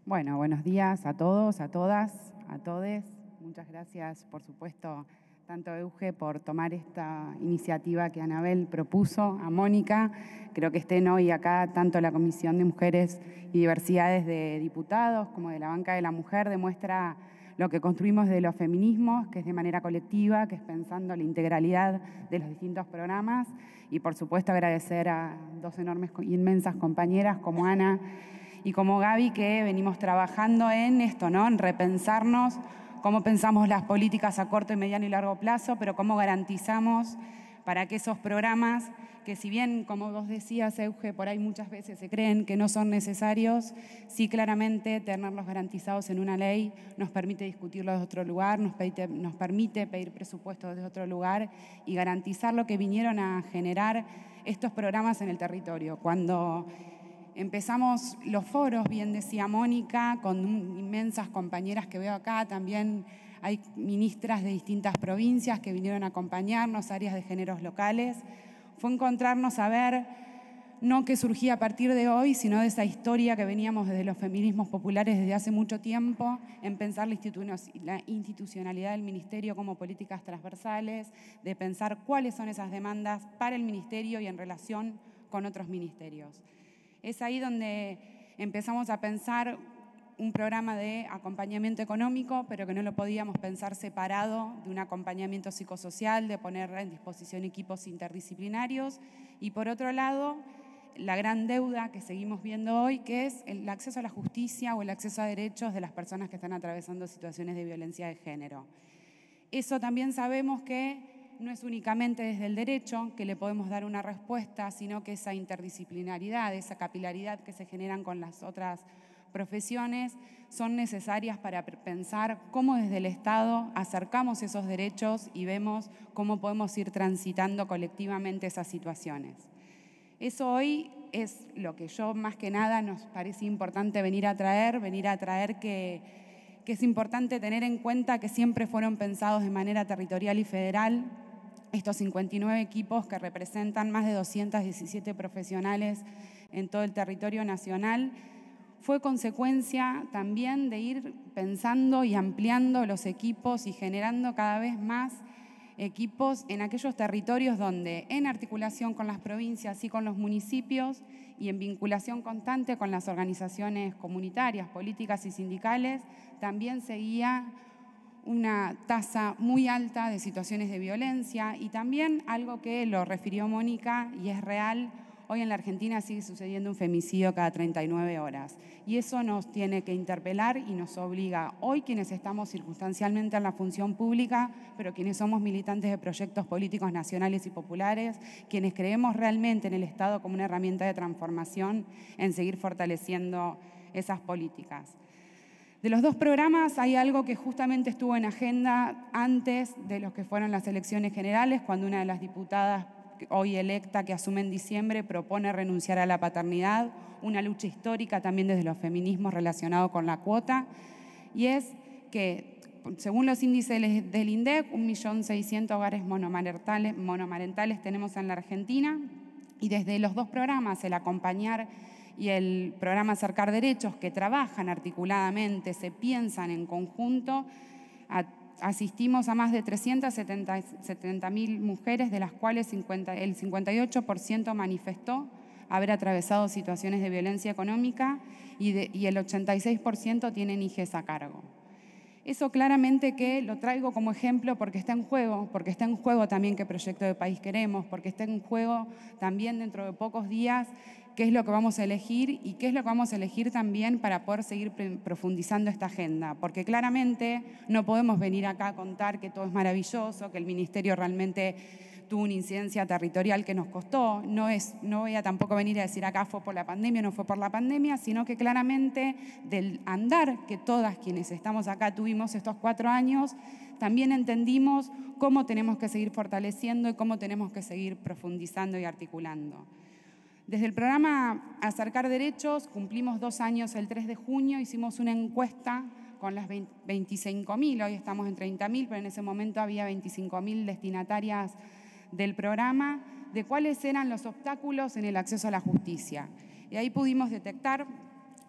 Bueno, buenos días a todos, a todas, a todes. Muchas gracias, por supuesto, tanto a Euge por tomar esta iniciativa que Anabel propuso, a Mónica. Creo que estén hoy acá tanto la Comisión de Mujeres y Diversidades de Diputados como de la Banca de la Mujer demuestra lo que construimos de los feminismos, que es de manera colectiva, que es pensando la integralidad de los distintos programas. Y, por supuesto, agradecer a dos enormes, inmensas compañeras como Ana y como Gaby, que venimos trabajando en esto, ¿no? En repensarnos cómo pensamos las políticas a corto, mediano y largo plazo, pero cómo garantizamos para que esos programas, que si bien, como vos decías, Euge, por ahí muchas veces se creen que no son necesarios, sí claramente tenerlos garantizados en una ley nos permite discutirlo desde otro lugar, nos permite pedir presupuestos desde otro lugar y garantizar lo que vinieron a generar estos programas en el territorio. Cuando empezamos los foros, bien decía Mónica, con inmensas compañeras que veo acá, también hay ministras de distintas provincias que vinieron a acompañarnos, áreas de géneros locales. Fue encontrarnos a ver, no que surgía a partir de hoy, sino de esa historia que veníamos desde los feminismos populares desde hace mucho tiempo, en pensar la institucionalidad del ministerio como políticas transversales, de pensar cuáles son esas demandas para el ministerio y en relación con otros ministerios. Es ahí donde empezamos a pensar un programa de acompañamiento económico, pero que no lo podíamos pensar separado de un acompañamiento psicosocial, de poner en disposición equipos interdisciplinarios. Y por otro lado, la gran deuda que seguimos viendo hoy, que es el acceso a la justicia o el acceso a derechos de las personas que están atravesando situaciones de violencia de género. Eso también sabemos que no es únicamente desde el derecho que le podemos dar una respuesta, sino que esa interdisciplinaridad, esa capilaridad que se generan con las otras profesiones son necesarias para pensar cómo desde el Estado acercamos esos derechos y vemos cómo podemos ir transitando colectivamente esas situaciones. Eso hoy es lo que yo más que nada nos parece importante venir a traer que es importante tener en cuenta que siempre fueron pensados de manera territorial y federal. Estos 59 equipos que representan más de 217 profesionales en todo el territorio nacional fue consecuencia también de ir pensando y ampliando los equipos y generando cada vez más equipos en aquellos territorios donde, en articulación con las provincias y con los municipios y en vinculación constante con las organizaciones comunitarias, políticas y sindicales, también seguía una tasa muy alta de situaciones de violencia y también algo que lo refirió Mónica y es real. Hoy en la Argentina sigue sucediendo un femicidio cada 39 horas y eso nos tiene que interpelar y nos obliga hoy quienes estamos circunstancialmente en la función pública, pero quienes somos militantes de proyectos políticos nacionales y populares, quienes creemos realmente en el Estado como una herramienta de transformación, en seguir fortaleciendo esas políticas. De los dos programas hay algo que justamente estuvo en agenda antes de los que fueron las elecciones generales, cuando una de las diputadas hoy electa que asume en diciembre propone renunciar a la paternidad, una lucha histórica también desde los feminismos relacionado con la cuota, y es que según los índices del INDEC, 1.600.000 hogares monomarentales tenemos en la Argentina, y desde los dos programas, el Acompañar y el programa Acercar Derechos, que trabajan articuladamente, se piensan en conjunto, asistimos a más de 370.000 mujeres, de las cuales el 58% manifestó haber atravesado situaciones de violencia económica y el 86% tienen hijes a cargo. Eso claramente que lo traigo como ejemplo porque está en juego también qué proyecto de país queremos, porque está en juego también dentro de pocos días qué es lo que vamos a elegir y qué es lo que vamos a elegir también para poder seguir profundizando esta agenda. Porque claramente no podemos venir acá a contar que todo es maravilloso, que el ministerio realmente tuvo una incidencia territorial que nos costó. No voy a tampoco venir a decir acá fue por la pandemia o no fue por la pandemia, sino que claramente del andar que todas quienes estamos acá tuvimos estos 4 años, también entendimos cómo tenemos que seguir fortaleciendo y cómo tenemos que seguir profundizando y articulando. Desde el programa Acercar Derechos cumplimos 2 años el 3 de junio, hicimos una encuesta con las 25.000, hoy estamos en 30.000, pero en ese momento había 25.000 destinatarias del programa, de cuáles eran los obstáculos en el acceso a la justicia. Y ahí pudimos detectar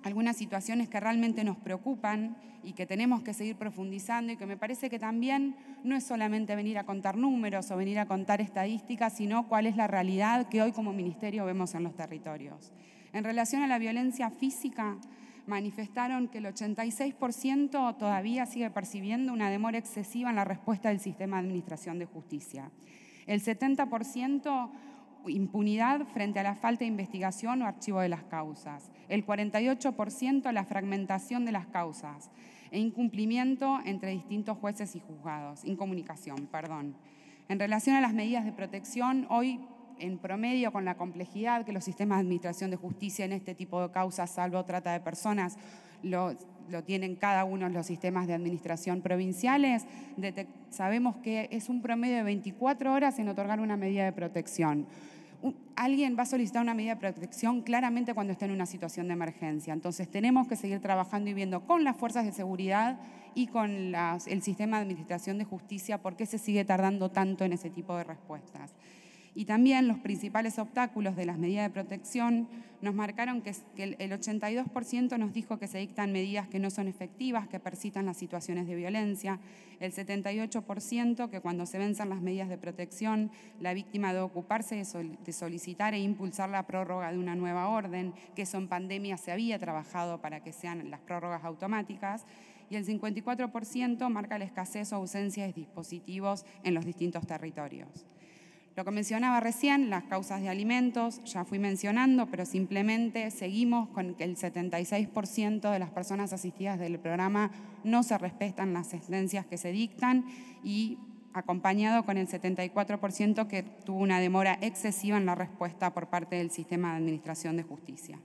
algunas situaciones que realmente nos preocupan y que tenemos que seguir profundizando, y que me parece que también no es solamente venir a contar números o venir a contar estadísticas, sino cuál es la realidad que hoy como ministerio vemos en los territorios. En relación a la violencia física, manifestaron que el 86% todavía sigue percibiendo una demora excesiva en la respuesta del sistema de administración de justicia. El 70% impunidad frente a la falta de investigación o archivo de las causas. El 48% la fragmentación de las causas e incumplimiento entre distintos jueces y juzgados, incomunicación, perdón. En relación a las medidas de protección, hoy en promedio, con la complejidad que los sistemas de administración de justicia en este tipo de causas, salvo trata de personas, lo tienen cada uno de los sistemas de administración provinciales, sabemos que es un promedio de 24 horas en otorgar una medida de protección. Alguien va a solicitar una medida de protección claramente cuando está en una situación de emergencia. Entonces tenemos que seguir trabajando y viendo con las fuerzas de seguridad y con el sistema de administración de justicia por qué se sigue tardando tanto en ese tipo de respuestas. Y también los principales obstáculos de las medidas de protección nos marcaron que el 82% nos dijo que se dictan medidas que no son efectivas, que persistan las situaciones de violencia, el 78% que cuando se venzan las medidas de protección, la víctima debe ocuparse de solicitar e impulsar la prórroga de una nueva orden, que eso en pandemia se había trabajado para que sean las prórrogas automáticas, y el 54% marca la escasez o ausencia de dispositivos en los distintos territorios. Lo que mencionaba recién, las causas de alimentos, ya fui mencionando, pero simplemente seguimos con que el 76% de las personas asistidas del programa no se respetan las sentencias que se dictan, y acompañado con el 74% que tuvo una demora excesiva en la respuesta por parte del sistema de administración de justicia.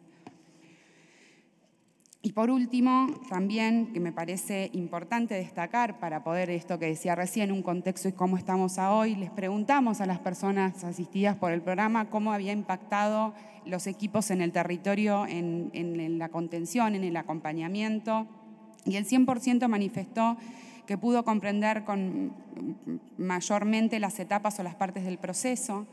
Y por último, también, que me parece importante destacar para poder, esto que decía recién, un contexto y cómo estamos hoy, les preguntamos a las personas asistidas por el programa cómo había impactado los equipos en el territorio, en la contención, en el acompañamiento, y el 100% manifestó que pudo comprender mayormente las etapas o las partes del proceso,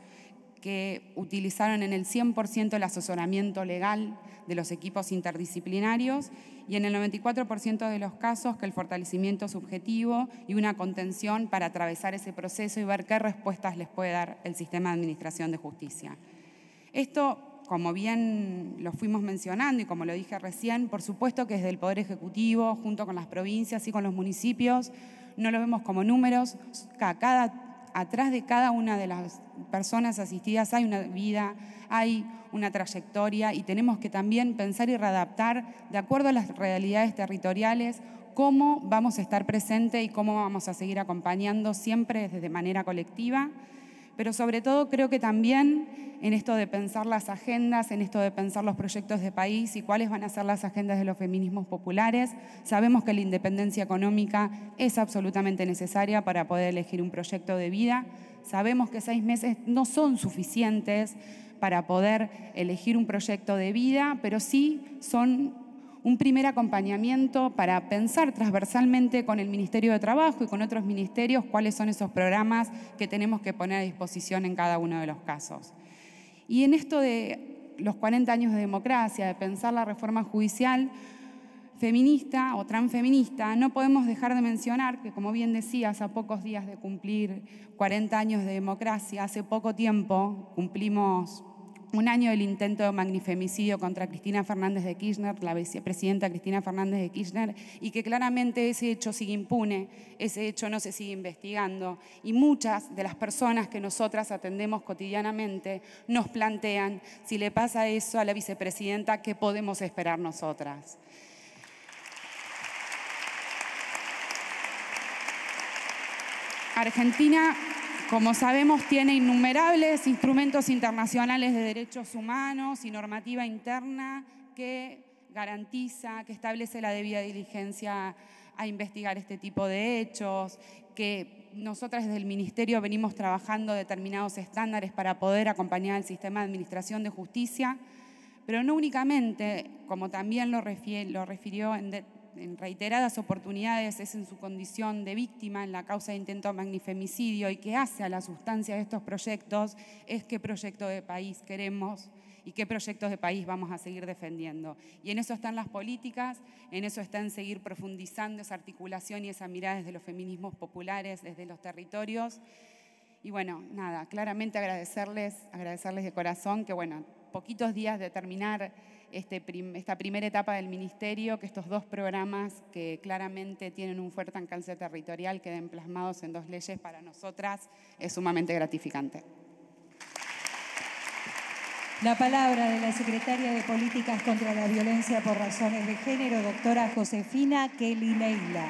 que utilizaron en el 100% el asesoramiento legal de los equipos interdisciplinarios, y en el 94% de los casos que el fortalecimiento subjetivo y una contención para atravesar ese proceso y ver qué respuestas les puede dar el sistema de administración de justicia. Esto, como bien lo fuimos mencionando y como lo dije recién, por supuesto que desde el Poder Ejecutivo, junto con las provincias y con los municipios, no lo vemos como números. Atrás de cada una de las personas asistidas hay una vida, hay una trayectoria, y tenemos que también pensar y readaptar de acuerdo a las realidades territoriales cómo vamos a estar presentes y cómo vamos a seguir acompañando siempre de manera colectiva. Pero sobre todo creo que también en esto de pensar las agendas, en esto de pensar los proyectos de país y cuáles van a ser las agendas de los feminismos populares, sabemos que la independencia económica es absolutamente necesaria para poder elegir un proyecto de vida. Sabemos que 6 meses no son suficientes para poder elegir un proyecto de vida, pero sí son un primer acompañamiento para pensar transversalmente con el Ministerio de Trabajo y con otros ministerios cuáles son esos programas que tenemos que poner a disposición en cada uno de los casos. Y en esto de los 40 años de democracia, de pensar la reforma judicial feminista o transfeminista, no podemos dejar de mencionar que, como bien decías, a pocos días de cumplir 40 años de democracia, hace poco tiempo cumplimos 1 año del intento de magnifemicidio contra Cristina Fernández de Kirchner, la vicepresidenta Cristina Fernández de Kirchner, y que claramente ese hecho sigue impune, ese hecho no se sigue investigando, y muchas de las personas que nosotras atendemos cotidianamente nos plantean, si le pasa eso a la vicepresidenta, ¿qué podemos esperar nosotras? Argentina, como sabemos, tiene innumerables instrumentos internacionales de derechos humanos y normativa interna que garantiza, que establece la debida diligencia a investigar este tipo de hechos, que nosotras desde el Ministerio venimos trabajando determinados estándares para poder acompañar al sistema de administración de justicia, pero no únicamente, como también lo refirió en reiteradas oportunidades, es en su condición de víctima en la causa de intento de magnifemicidio, y que hace a la sustancia de estos proyectos es qué proyecto de país queremos y qué proyectos de país vamos a seguir defendiendo. Y en eso están las políticas, en eso está en seguir profundizando esa articulación y esa mirada desde los feminismos populares, desde los territorios. Y bueno, nada, claramente agradecerles de corazón que, bueno, poquitos días de terminar esta primera etapa del Ministerio, que estos 2 programas que claramente tienen un fuerte alcance territorial queden plasmados en 2 leyes para nosotras, es sumamente gratificante. La palabra de la Secretaria de Políticas contra la Violencia por Razones de Género, doctora Josefina Kelly Neila.